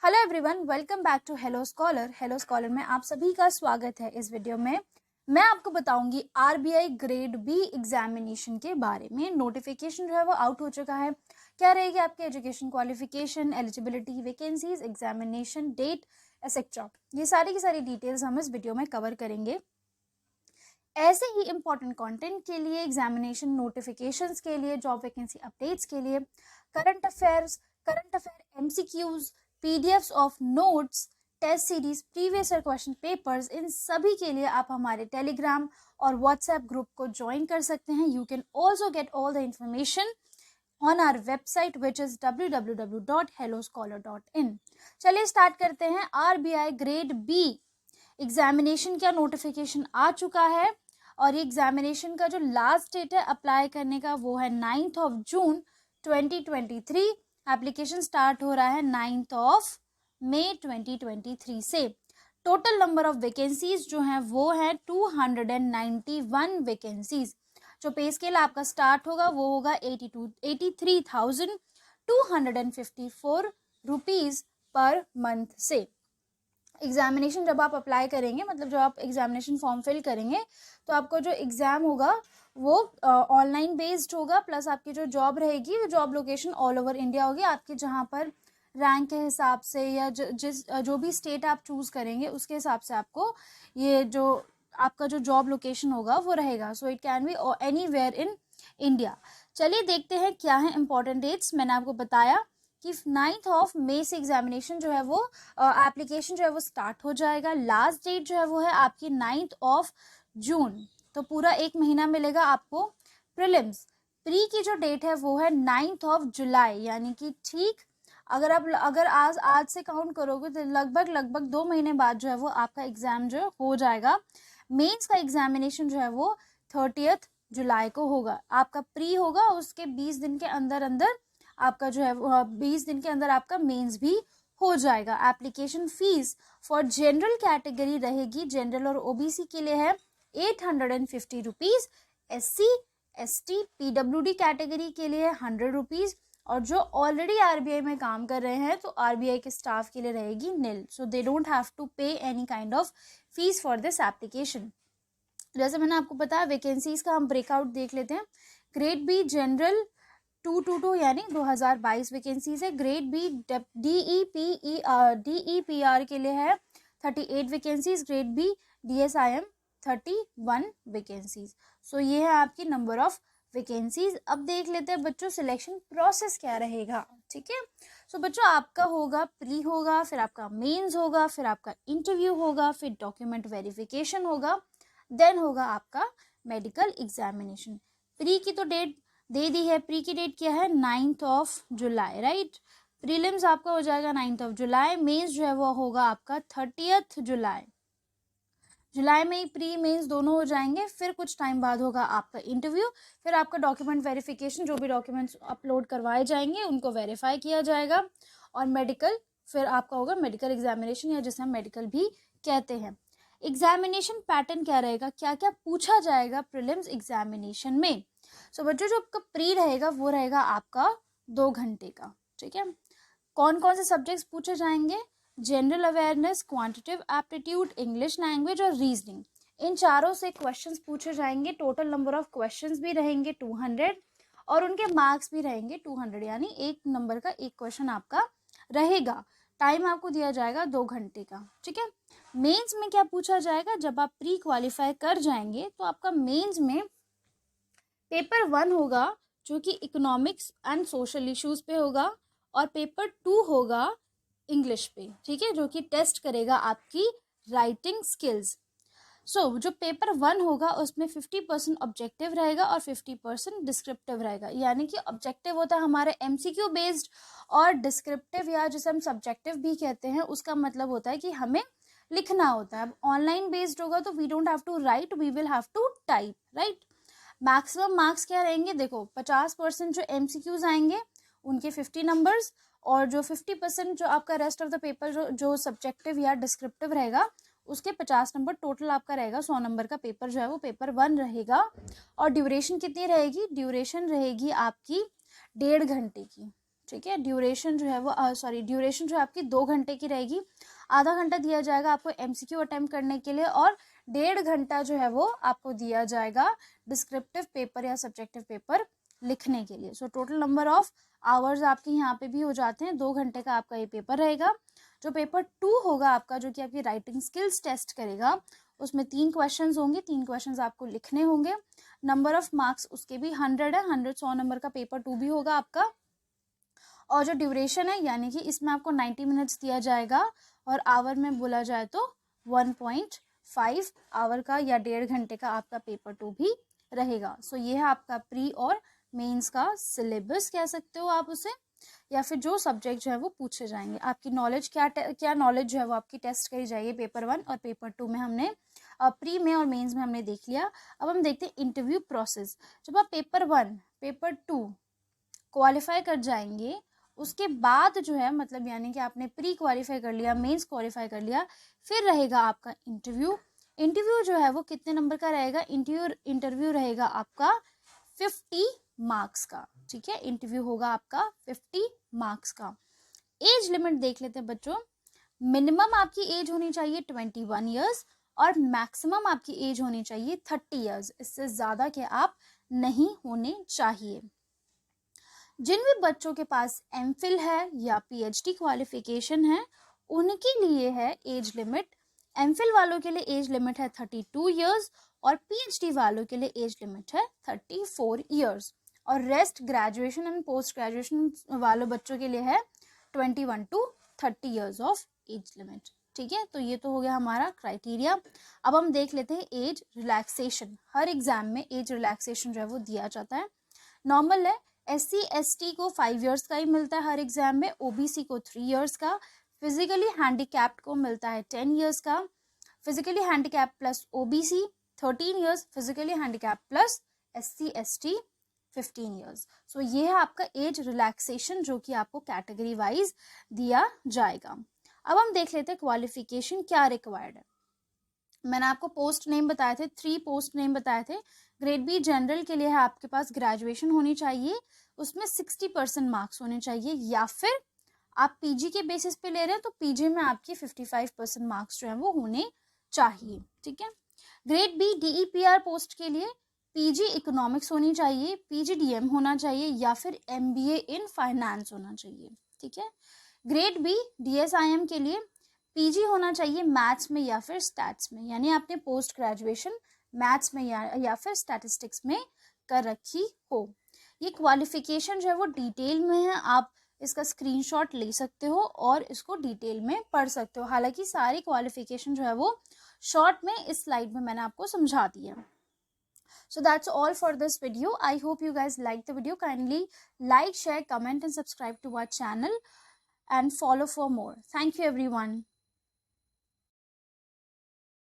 Hello everyone, welcome back to Hello Scholar. Hello Scholar में आप सभी का स्वागत है। इस वीडियो में मैं आपको बताऊंगी आरबीआई ग्रेड बी एग्जामिनेशन के बारे में। नोटिफिकेशन जो है वो आउट हो चुका है। क्या रहेगी आपकी education qualification, eligibility, vacancies, examination date etcetera, ये सारी की सारी डिटेल्स हम इस वीडियो में कवर करेंगे। ऐसे ही इंपॉर्टेंट कंटेंट के लिए, एग्जामिनेशन नोटिफिकेशंस के लिए, जॉब वैकेंसी अपडेट्स के लिए, current affair MCQs, PDFs of notes, test series, previous year question papers, इन सभी के लिए आप हमारे टेलीग्राम और व्हाट्सएप ग्रुप को ज्वाइन कर सकते हैं। You can also get all the information on our website which is www.helloscholar.in। चलिए स्टार्ट करते हैं। आरबीआई ग्रेड बी एग्जामिनेशन का नोटिफिकेशन आ चुका है और ये एग्जामिनेशन का जो लास्ट डेट है अप्लाई करने का वो है 9 जून 2023। एप्लीकेशन स्टार्ट हो रहा है 9 मई 2023 से। टोटल नंबर ऑफ वैकेंसीज जो हैं वो है 291 वैकेंसीज। जो पे स्केल आपका स्टार्ट होगा वो होगा 83,254 रुपीज पर मंथ से। एग्जामिनेशन जब आप अप्लाई करेंगे, मतलब जब आप एग्जामिनेशन फॉर्म फिल करेंगे, तो आपको जो एग्जाम होगा वो ऑनलाइन बेस्ड होगा, प्लस आपकी जो जॉब रहेगी वो job location all over India होगी। आपके जहाँ पर रैंक के हिसाब से या जो भी स्टेट आप चूज करेंगे उसके हिसाब से आपको ये जो आपका जो जॉब लोकेशन होगा वो रहेगा। So it can be anywhere in India. चलिए देखते हैं क्या है इंपॉर्टेंट डेट्स। मैंने आपको बताया कि 9 मई से एग्जामिनेशन जो है वो एप्लीकेशन जो है वो स्टार्ट हो जाएगा। लास्ट डेट जो है वो है आपकी 9 जून। तो पूरा एक महीना मिलेगा आपको। प्रीलिम्स प्री की जो डेट है वो है 9 जुलाई, यानी कि ठीक अगर आज से काउंट करोगे तो लगभग 2 महीने बाद जो है वो आपका एग्जाम जो हो जाएगा। मेंस का एग्जामिनेशन जो है वो 30 जुलाई को होगा। आपका प्री होगा, उसके 20 दिन के अंदर अंदर आपका जो है 20 दिन के अंदर आपका मेंस भी हो जाएगा। Application fees for general category रहेगी, जनरल और ओबीसी के लिए है 850 rupees, SC ST PWD category के लिए 100 रुपीज, और जो ऑलरेडी आरबीआई में काम कर रहे हैं तो आरबीआई के स्टाफ के लिए रहेगी निल। सो दे डोंट हैव टू पे any kind of fees for this application. जैसे मैंने आपको बताया, वैकेंसीज का हम ब्रेकआउट देख लेते हैं। ग्रेड बी जनरल 222 यानी 2022 वैकेंसीज है। ग्रेड बी DEPR के लिए है 38 vacancies. Grade B DSIM 31 vacancies. So ये है आपकी नंबर ऑफ वैकेंसीज। अब देख लेते हैं बच्चों सिलेक्शन प्रोसेस क्या रहेगा। ठीक है, सो बच्चों आपका होगा प्री होगा, फिर आपका मेंस होगा, फिर आपका इंटरव्यू होगा, फिर डॉक्यूमेंट वेरिफिकेशन होगा, देन होगा आपका मेडिकल एग्जामिनेशन। प्री की तो डेट दे दी है। प्री की डेट क्या है 9 जुलाई, राइट। प्रीलिम्स आपका हो जाएगा 9 जुलाई। मेंस जो है वो होगा आपका 30 जुलाई। जुलाई में ही प्री मेंस दोनों हो जाएंगे। फिर कुछ टाइम बाद होगा आपका इंटरव्यू, फिर आपका डॉक्यूमेंट वेरिफिकेशन, जो भी डॉक्यूमेंट्स अपलोड करवाए जाएंगे उनको वेरीफाई किया जाएगा, और मेडिकल फिर आपका होगा मेडिकल एग्जामिनेशन, या जिसे हम मेडिकल भी कहते हैं। एग्जामिनेशन पैटर्न क्या रहेगा, क्या क्या पूछा जाएगा प्रीलिम्स एग्जामिनेशन में। सो बच्चों जो आपका प्री रहेगा वो रहेगा आपका 2 घंटे का। ठीक है, कौन कौन से सब्जेक्ट्स पूछे जाएंगे, general awareness, quantitative aptitude, English language और रीजनिंग, इन चारों से क्वेश्चंस पूछे जाएंगे। टोटल नंबर ऑफ क्वेश्चंस भी रहेंगे 200 और उनके मार्क्स भी रहेंगे 200, यानी एक नंबर का एक क्वेश्चन आपका रहेगा। टाइम आपको दिया जाएगा 2 घंटे का। ठीक है, मेंस में क्या पूछा जाएगा, जब आप प्री क्वालिफाई कर जाएंगे तो आपका मेंस में पेपर 1 होगा जो कि इकोनॉमिक्स एंड सोशल इश्यूज पे होगा, और पेपर 2 होगा इंग्लिश पे। ठीक है, जो कि टेस्ट करेगा आपकी राइटिंग स्किल्स। सो जो पेपर 1 होगा उसमें 50% ऑब्जेक्टिव रहेगा और 50% डिस्क्रिप्टिव रहेगा। यानी कि ऑब्जेक्टिव होता है हमारे MCQ बेस्ड, और डिस्क्रिप्टिव या जिसे हम सब्जेक्टिव भी कहते हैं उसका मतलब होता है कि हमें लिखना होता है। अब ऑनलाइन बेस्ड होगा तो we don't have to write, we will have to type, right. Maximum marks क्या रहेंगे, देखो 50% जो MCQs आएंगे उनके 50 नंबर्स, और जो 50% जो आपका रेस्ट ऑफ द पेपर जो सब्जेक्टिव या डिस्क्रिप्टिव रहेगा उसके 50 नंबर। टोटल आपका रहेगा 100 नंबर का पेपर जो है वो पेपर 1 रहेगा। और ड्यूरेशन कितनी रहेगी, ड्यूरेशन रहेगी आपकी 1.5 घंटे की। ठीक है। ड्यूरेशन जो है वो ड्यूरेशन जो है आपकी 2 घंटे की रहेगी। आधा घंटा दिया जाएगा आपको एमसीक्यू अटेम्प्ट करने के लिए और 1.5 घंटा जो है वो आपको दिया जाएगा डिस्क्रिप्टिव पेपर या सब्जेक्टिव पेपर लिखने के लिए। So total number of hours आपके यहाँ पे भी हो जाते हैं। 2 घंटे का आपका ये पेपर रहेगा। जो पेपर 2 होगा आपका, जो कि आपकी राइटिंग स्किल्स टेस्ट करेगा, उसमें 3 क्वेश्चंस होंगे। 3 क्वेश्चंस आपको लिखने होंगे। नंबर ऑफ मार्क्स उसके भी 100 है। 100 नंबर का पेपर 2 भी होगा आपका। और जो ड्यूरेशन है, यानी कि इसमें आपको 90 मिनट्स दिया जाएगा और आवर में बोला जाए तो 1.5 आवर का या 1.5 घंटे का आपका पेपर 2 भी रहेगा। सो ये है आपका प्री और मेंस का सिलेबस कह सकते हो आप उसे, या फिर जो सब्जेक्ट जो है वो पूछे जाएंगे। आपकी नॉलेज क्या नॉलेज जो है वो आपकी टेस्ट करी जाएगी पेपर 1 और पेपर 2 में। हमने प्री में और मेंस में हमने देख लिया। अब हम देखते हैं इंटरव्यू प्रोसेस। जब आप पेपर 1 पेपर 2 क्वालिफाई कर जाएंगे, उसके बाद जो है मतलब यानी कि आपने प्री क्वालिफाई कर लिया, मेंस क्वालिफाई कर लिया, फिर रहेगा आपका इंटरव्यू। इंटरव्यू जो है वो कितने नंबर का रहेगा? इंटरव्यू रहेगा आपका 50 मार्क्स का। ठीक है, इंटरव्यू होगा आपका 50 मार्क्स का। एज लिमिट देख लेते हैं बच्चों। मिनिमम आपकी एज होनी चाहिए 21 ईयर्स और मैक्सिमम आपकी एज होनी चाहिए 30 ईयर्स। इससे ज्यादा के आप नहीं होने चाहिए। जिन भी बच्चों के पास एमफिल है या पीएचडी क्वालिफिकेशन है, उनके लिए है एज लिमिट। एमफिल वालों के लिए एज लिमिट है 32 ईयर्स और पीएचडी वालों के लिए एज लिमिट है 34 ईयर्स। और rest graduation and post graduation वालों बच्चों के लिए है 21 to 30 years of age limit. ठीक है, तो ये तो हो गया हमारा क्राइटेरिया। अब हम देख लेते हैं एज रिलैक्सेशन। हर एग्जाम में एज रिलैक्सेशन जो है वो दिया जाता है। नॉर्मल है, SC ST को 5 ईयर्स का ही मिलता है हर एग्जाम में, OBC को 3 ईयर्स का, फिजिकली हैंडीकैप्ड को मिलता है 10 ईयर्स का, physically handicapped plus OBC 13 years, physically handicapped plus SC ST 15 years. So ये है आपका एज रिलैक्सेशन जो कि आपको कैटेगरी वाइज दिया जाएगा। अब हम देख लेते हैं क्वालिफिकेशन क्या रिक्वायर्ड है। मैंने आपको पोस्ट नेम बताए थे, 3 पोस्ट नेम बताए थे। ग्रेड बी जनरल के लिए है आपके पास ग्रेजुएशन होनी चाहिए, उसमें 60% मार्क्स होने चाहिए, या फिर आप पीजी के बेसिस पे ले रहे हैं तो पीजी में आपकी 55% मार्क्स जो है वो होने चाहिए। ठीक है। ग्रेड बी DEPR पोस्ट के लिए पीजी इकोनॉमिक्स होनी चाहिए, PGDM होना चाहिए, या फिर MBA इन फाइनेंस होना चाहिए। ठीक है। ग्रेड बी DSIM के लिए पीजी होना चाहिए मैथ्स में या फिर स्टैट्स में, यानी आपने पोस्ट ग्रेजुएशन मैथ्स में या फिर स्टैटिस्टिक्स में कर रखी हो। ये क्वालिफिकेशन जो है वो डिटेल में है, आप इसका स्क्रीनशॉट ले सकते हो और इसको डिटेल में पढ़ सकते हो। हालांकि सारी क्वालिफिकेशन जो है वो शॉर्ट में इस स्लाइड में मैंने आपको समझा दी है। So that's all for this video. I hope you guys liked the video. Kindly like, share, comment and subscribe to our channel and follow for more. Thank you everyone.